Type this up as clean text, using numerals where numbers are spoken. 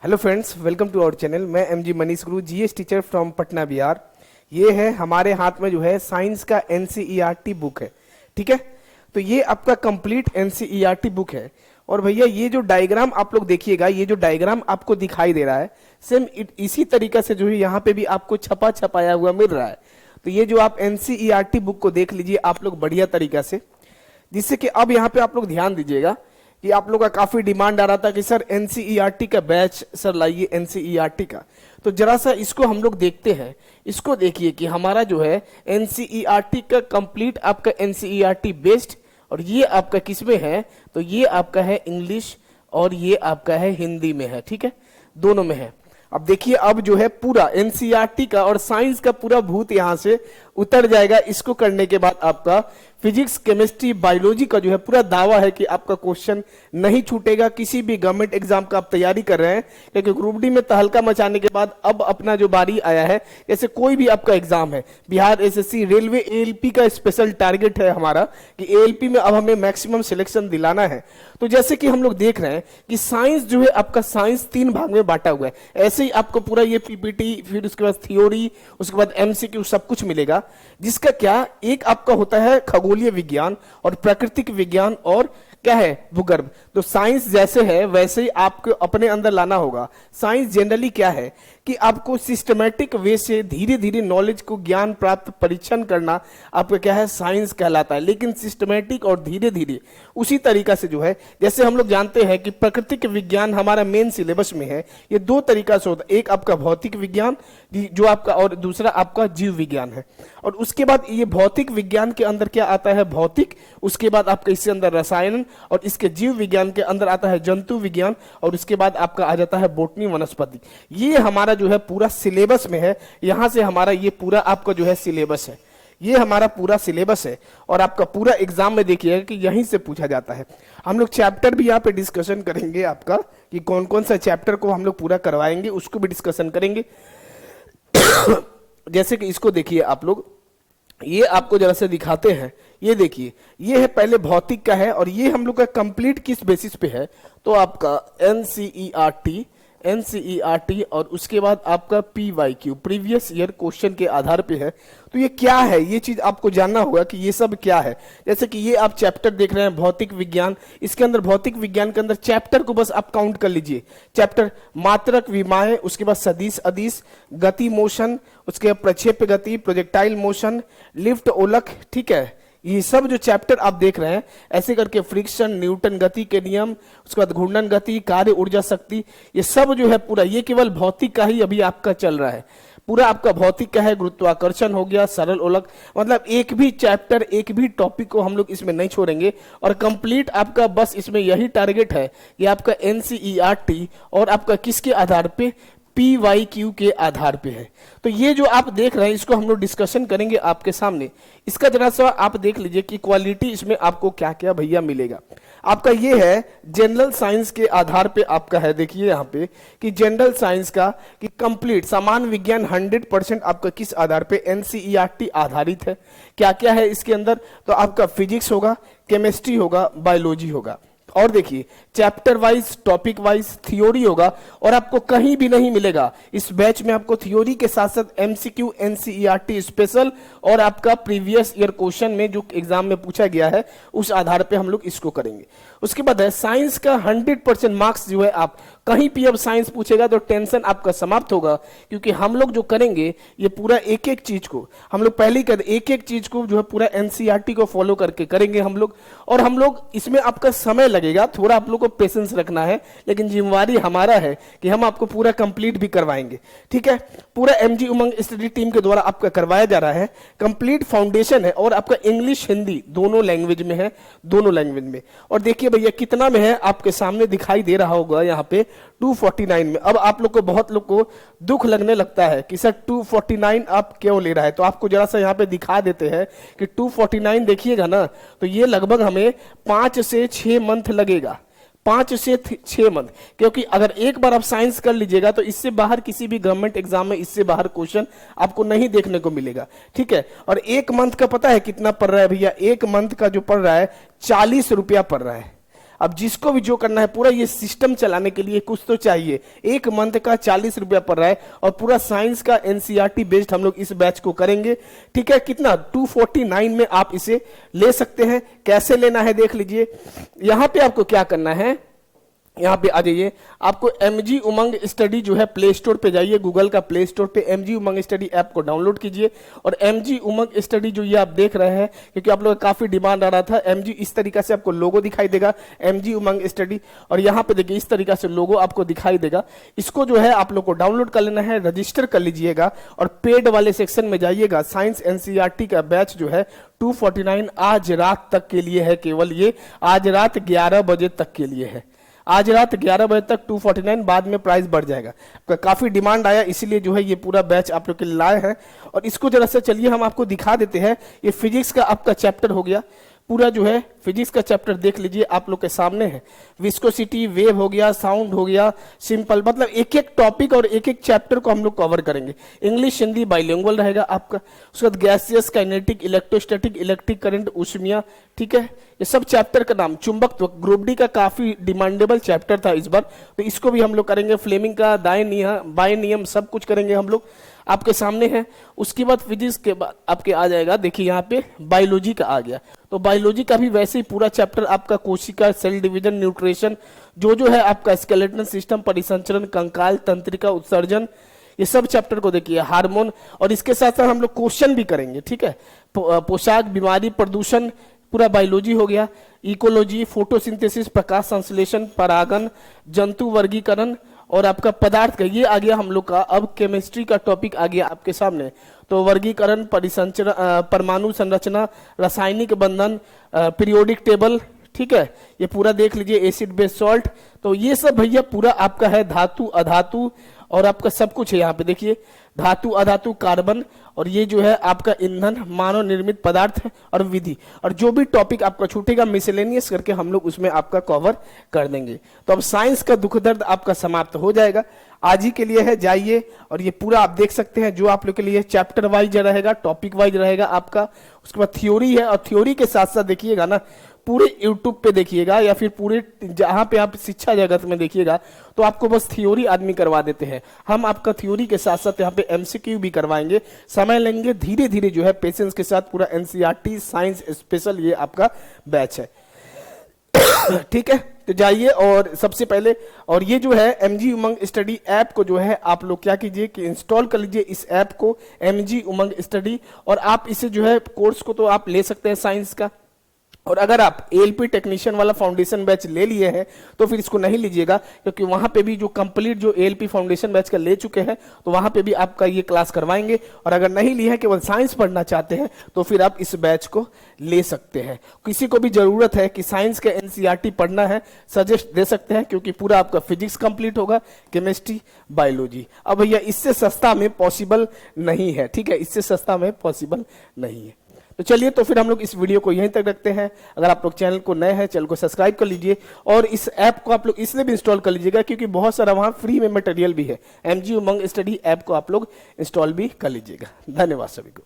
Hello friends, welcome to our channel. मैं M G Manish Guru, GS teacher from Patna Bihar. ये है हमारे हाथ में जो है साइंस का एनसीईआरटी बुक है। ठीक है, तो ये आपका कंप्लीट एनसीईआरटी बुक है। और भैया ये जो डायग्राम आप लोग देखिएगा, ये जो डायग्राम आपको दिखाई दे रहा है सेम इसी तरीका से जो है यहाँ पे भी आपको छपा छपाया हुआ मिल रहा है। तो ये जो आप एनसीईआरटी बुक को देख लीजिए आप लोग बढ़िया तरीका से, जिससे कि अब यहाँ पे आप लोग ध्यान दीजिएगा कि आप लोग का काफी डिमांड आ रहा था कि सर एनसीईआरटी का बैच सर लाइए एनसीईआरटी का। तो जरा सा इसको हम लोग देखते हैं। इसको देखिए कि हमारा जो है एनसीईआरटी का कंप्लीट आपका एनसीईआरटी बेस्ड, और ये आपका किस में है, तो ये आपका है इंग्लिश और ये आपका है हिंदी में है। ठीक है, दोनों में है। अब देखिए अब जो है पूरा एनसीईआरटी का और साइंस का पूरा भूत यहां से उतर जाएगा। इसको करने के बाद आपका फिजिक्स, केमिस्ट्री, बायोलॉजी का जो है पूरा दावा है कि आपका क्वेश्चन नहीं छूटेगा। किसी भी गवर्नमेंट एग्जाम का आप तैयारी कर रहे हैं, क्योंकि ग्रुप डी में तहलका मचाने के बाद अब अपना जो बारी आया है, जैसे कोई भी आपका एग्जाम है, बिहार एसएससी, रेलवे, एएलपी का स्पेशल टारगेट है हमारा कि एएलपी में अब हमें मैक्सिमम सिलेक्शन दिलाना है। तो जैसे कि हम लोग देख रहे हैं कि साइंस जो है आपका साइंस 3 भाग में बांटा हुआ है। ऐसे ही आपको पूरा ये पीपीटी, फिर उसके बाद थ्योरी, उसके बाद एमसीक्यू सब कुछ मिलेगा। जिसका क्या एक आपका होता है खगोलीय विज्ञान और प्राकृतिक विज्ञान और क्या है भूगर्भ। तो साइंस जैसे है वैसे ही आपको अपने अंदर लाना होगा। साइंस जनरली क्या है कि आपको सिस्टमैटिक वे से धीरे धीरे नॉलेज को, ज्ञान प्राप्त, परीक्षण करना आपका क्या है साइंस कहलाता है। लेकिन सिस्टमैटिक और धीरे धीरे उसी तरीका से जो है, जैसे हम लोग जानते हैं कि प्राकृतिक विज्ञान हमारा मेन सिलेबस में है। ये 2 तरीका से होता है, एक आपका भौतिक विज्ञान जो आपका, और दूसरा आपका जीव विज्ञान है। और उसके बाद ये भौतिक विज्ञान के अंदर क्या आता है, भौतिक, उसके बाद आपका इसके अंदर रसायन, और इसके जीव विज्ञान के अंदर आता है जंतु विज्ञान, और उसके बाद आपका आ जाता है बोटनी, वनस्पति। ये हमारा जो है पूरा सिलेबस में है। यहां से हमारा ये पूरा आपका जो है सिलेबस है, ये हमारा पूरा सिलेबस है। और आपका पूरा एग्जाम में देखिएगा कि यहीं से पूछा जाता है। हम लोग चैप्टर भी यहाँ पे डिस्कशन करेंगे आपका कि कौन कौन सा चैप्टर को हम लोग पूरा करवाएंगे, उसको भी डिस्कशन करेंगे। जैसे कि इसको देखिए आप लोग, ये आपको जरा से दिखाते हैं। ये देखिए, ये है पहले भौतिक का है, और ये हम लोग का कंप्लीट किस बेसिस पे है, तो आपका एनसीईआरटी और उसके बाद आपका पीवाईक्यू, प्रीवियस ईयर क्वेश्चन के आधार पे है। तो ये क्या है, ये चीज आपको जानना होगा कि ये सब क्या है। जैसे कि ये आप चैप्टर देख रहे हैं भौतिक विज्ञान, इसके अंदर भौतिक विज्ञान के अंदर चैप्टर को बस आप काउंट कर लीजिए। चैप्टर मात्रक विमाएं, उसके बाद सदिश अदिश, गति मोशन, उसके बाद प्रक्षेप्य गति, प्रोजेक्टाइल मोशन, लिफ्ट ओलक। ठीक है, ये सब जो चैप्टर आप देख रहे हैं ऐसे करके, फ्रिक्शन, न्यूटन गति के नियम, उसके बाद घूर्णन गति, कार्य ऊर्जा शक्ति, ये सब जो है पूरा, ये केवल भौतिक का ही अभी आपका चल रहा है। पूरा आपका भौतिक का है, गुरुत्वाकर्षण हो गया, सरल ओलक, मतलब एक भी चैप्टर, एक भी टॉपिक को हम लोग इसमें नहीं छोड़ेंगे। और कंप्लीट आपका बस इसमें यही टारगेट है कि आपका एनसीईआरटी और आपका किसके आधार पे, पीवाईक्यू के आधार पे है। तो ये जो आप देख रहे हैं इसको हम लोग डिस्कशन करेंगे आपके सामने। इसका जरा सा आप देख लीजिए कि क्वालिटी इसमें आपको क्या क्या भैया मिलेगा। आपका ये है जनरल साइंस के आधार पे आपका है। देखिए यहाँ पे कि जनरल साइंस का कि कंप्लीट सामान्य विज्ञान 100% आपका किस आधार पे, एनसीईआरटी आधारित है। क्या क्या है इसके अंदर, तो आपका फिजिक्स होगा, केमिस्ट्री होगा, बायोलॉजी होगा। और देखिए chapter wise, topic wise theory होगा। और आपको कहीं भी नहीं मिलेगा इस बैच में, आपको थ्योरी के साथ साथ एमसीक्यू, एनसीईआरटी स्पेशल और आपका प्रीवियस ईयर क्वेश्चन में जो एग्जाम में पूछा गया है उस आधार पे हम लोग इसको करेंगे। उसके बाद है साइंस का 100% मार्क्स जो है, आप कहीं भी अब साइंस पूछेगा तो टेंशन आपका समाप्त होगा, क्योंकि हम लोग जो करेंगे ये पूरा एक एक चीज को हम लोग पहले ही कर, एक एक चीज को जो है पूरा एनसीईआरटी को फॉलो करके करेंगे हम लोग। और हम लोग इसमें आपका समय लगेगा, थोड़ा आप लोग को पेशेंस रखना है, लेकिन जिम्मेवारी हमारा है कि हम आपको पूरा कंप्लीट भी करवाएंगे। ठीक है, पूरा एमजी उमंग स्टडी टीम के द्वारा आपका करवाया जा रहा है। कंप्लीट फाउंडेशन है और आपका इंग्लिश, हिंदी दोनों लैंग्वेज में है, दोनों लैंग्वेज में। और देखिए भैया कितना में है, आपके सामने दिखाई दे रहा होगा यहाँ पे 249 में। अब आप लोग को, बहुत लोग को दुख लगने लगता है कि सर 249 आप क्यों ले रहा है, तो आपको जरा सा यहाँ पे दिखा देते हैं कि 249 देखिएगा ना, तो ये लगभग हमें 5 से 6 मंथ लगेगा, 5 से 6 मंथ। क्योंकि अगर एक बार आप साइंस कर लीजिएगा तो इससे बाहर किसी भी गवर्नमेंट एग्जाम में इससे बाहर क्वेश्चन आपको नहीं देखने को मिलेगा। ठीक है, और 1 मंथ का पता है कितना पड़ रहा है भैया, 1 मंथ का जो पड़ रहा है 40 रुपया पड़ रहा है। अब जिसको भी जो करना है, पूरा ये सिस्टम चलाने के लिए कुछ तो चाहिए। एक मंथ का 40 रुपया पड़ रहा है और पूरा साइंस का एनसीईआरटी बेस्ड हम लोग इस बैच को करेंगे। ठीक है, कितना 249 में आप इसे ले सकते हैं। कैसे लेना है देख लीजिए। यहां पे आपको क्या करना है, यहाँ पे आ जाइए, आपको एमजी उमंग स्टडी जो है प्ले स्टोर पे जाइए, गूगल का प्ले स्टोर पे एमजी उमंग स्टडी ऐप को डाउनलोड कीजिए। और एमजी उमंग स्टडी जो ये आप देख रहे हैं, क्योंकि आप लोगों का काफी डिमांड आ रहा था, एमजी इस तरीका से आपको लोगो दिखाई देगा, एमजी उमंग स्टडी। और यहाँ पे देखिए इस तरीका से लोगो आपको दिखाई देगा। इसको जो है आप लोग को डाउनलोड कर लेना है, रजिस्टर कर लीजिएगा और पेड वाले सेक्शन में जाइएगा। साइंस एनसीईआरटी का बैच जो है 249 आज रात तक के लिए है, केवल ये आज रात 11 बजे तक के लिए है। आज रात 11 बजे तक 249, बाद में प्राइस बढ़ जाएगा। काफी डिमांड आया, इसीलिए जो है ये पूरा बैच आप लोग के लिए लाए हैं। और इसको जरा सा चलिए हम आपको दिखा देते हैं। ये फिजिक्स का आपका चैप्टर हो गया, पूरा जो है फिजिक्स का चैप्टर देख लीजिए, आप लोग के सामने है। विस्कोसिटी, वेव हो गया, साउंड हो गया, सिंपल, मतलब एक एक टॉपिक और एक एक चैप्टर को हम लोग कवर करेंगे। इंग्लिश हिंदी बाइलिंगुअल रहेगा आपका। उसके बाद gaseous, kinetic, electrostatic, electric current, ऊष्मीय, ठीक है, ये सब चैप्टर का नाम। चुंबकत्व, ग्रुप डी का काफी डिमांडेबल चैप्टर था इस बार, तो इसको भी हम लोग करेंगे। फ्लेमिंग का बाय नियम सब कुछ करेंगे हम लोग, आपके सामने है। उसके बाद फिजिक्स के बाद आपके आ जाएगा, देखिए यहाँ पे बायोलॉजी का आ गया, तो बायोलॉजी का भी वैसे ही पूरा चैप्टर आपका कोशिका, सेल डिवीजन, न्यूट्रिशन, जो है आपका स्केलेटन सिस्टम, परिसंचरण, कंकाल, तंत्रिका, उत्सर्जन, ये सब चैप्टर को देखिए, हार्मोन। और इसके साथ साथ हम लोग क्वेश्चन भी करेंगे, ठीक है। पोशाक, बीमारी, प्रदूषण, पूरा बायोलॉजी हो गया। इकोलॉजी, फोटोसिंथेसिस, प्रकाश संश्लेषण, परागन, जंतु वर्गीकरण और आपका पदार्थ का ये आ गया हम लोग का। अब केमिस्ट्री का टॉपिक आ गया आपके सामने, तो वर्गीकरण, परिसंचरण, परमाणु संरचना, रासायनिक बंधन, पीरियोडिक टेबल, ठीक है, ये पूरा देख लीजिए। एसिड बेस सॉल्ट, तो ये सब भैया पूरा आपका है। धातु, अधातु और आपका सब कुछ है यहाँ पे देखिए, धातु, अधातु, कार्बन, और ये जो है आपका ईंधन, मानव निर्मित पदार्थ और विधि। और जो भी टॉपिक आपका छूटेगा मिसलेनियस करके हम लोग उसमें आपका कवर कर देंगे। तो अब साइंस का दुख दर्द आपका समाप्त हो जाएगा। आज ही के लिए है, जाइए और ये पूरा आप देख सकते हैं, जो आप लोग के लिए चैप्टर वाइज रहेगा, टॉपिक वाइज रहेगा आपका। उसके बाद थ्योरी है, और थ्योरी के साथ साथ देखिएगा ना, पूरे YouTube पे देखिएगा या फिर पूरे जहां पे आप शिक्षा जगत में देखिएगा, तो आपको बस थ्योरी आदमी करवा देते हैं। हम आपका थ्योरी के साथ साथ यहाँ पे MCQ भी करवाएंगे, समय लेंगे, धीरे धीरे जो है पेशेंस के साथ। पूरा NCERT साइंस स्पेशल ये आपका बैच है। ठीक है, तो जाइए और सबसे पहले, और ये जो है MG उमंग स्टडी ऐप को जो है आप लोग क्या कीजिए कि इंस्टॉल कर लीजिए इस ऐप को, MG उमंग स्टडी। और आप इसे जो है कोर्स को तो आप ले सकते हैं साइंस का, और अगर आप ALP टेक्नीशियन वाला फाउंडेशन बैच ले लिए हैं तो फिर इसको नहीं लीजिएगा, क्योंकि वहां पे भी जो कंप्लीट जो ALP फाउंडेशन बैच का ले चुके हैं तो वहां पे भी आपका ये क्लास करवाएंगे। और अगर नहीं लिए हैं, केवल साइंस पढ़ना चाहते हैं, तो फिर आप इस बैच को ले सकते हैं। किसी को भी जरूरत है कि साइंस का NCERT पढ़ना है, सजेस्ट दे सकते हैं, क्योंकि पूरा आपका फिजिक्स कंप्लीट होगा, केमिस्ट्री, बायोलॉजी। अब भैया इससे सस्ता में पॉसिबल नहीं है, ठीक है, इससे सस्ता में पॉसिबल नहीं है। तो चलिए, तो फिर हम लोग इस वीडियो को यहीं तक रखते हैं। अगर आप लोग चैनल को नए हैं, चैनल को सब्सक्राइब कर लीजिए, और इस ऐप को आप लोग इसलिए भी इंस्टॉल कर लीजिएगा क्योंकि बहुत सारा वहां फ्री में मटेरियल भी है। MG उमंग स्टडी ऐप को आप लोग इंस्टॉल भी कर लीजिएगा। धन्यवाद सभी को।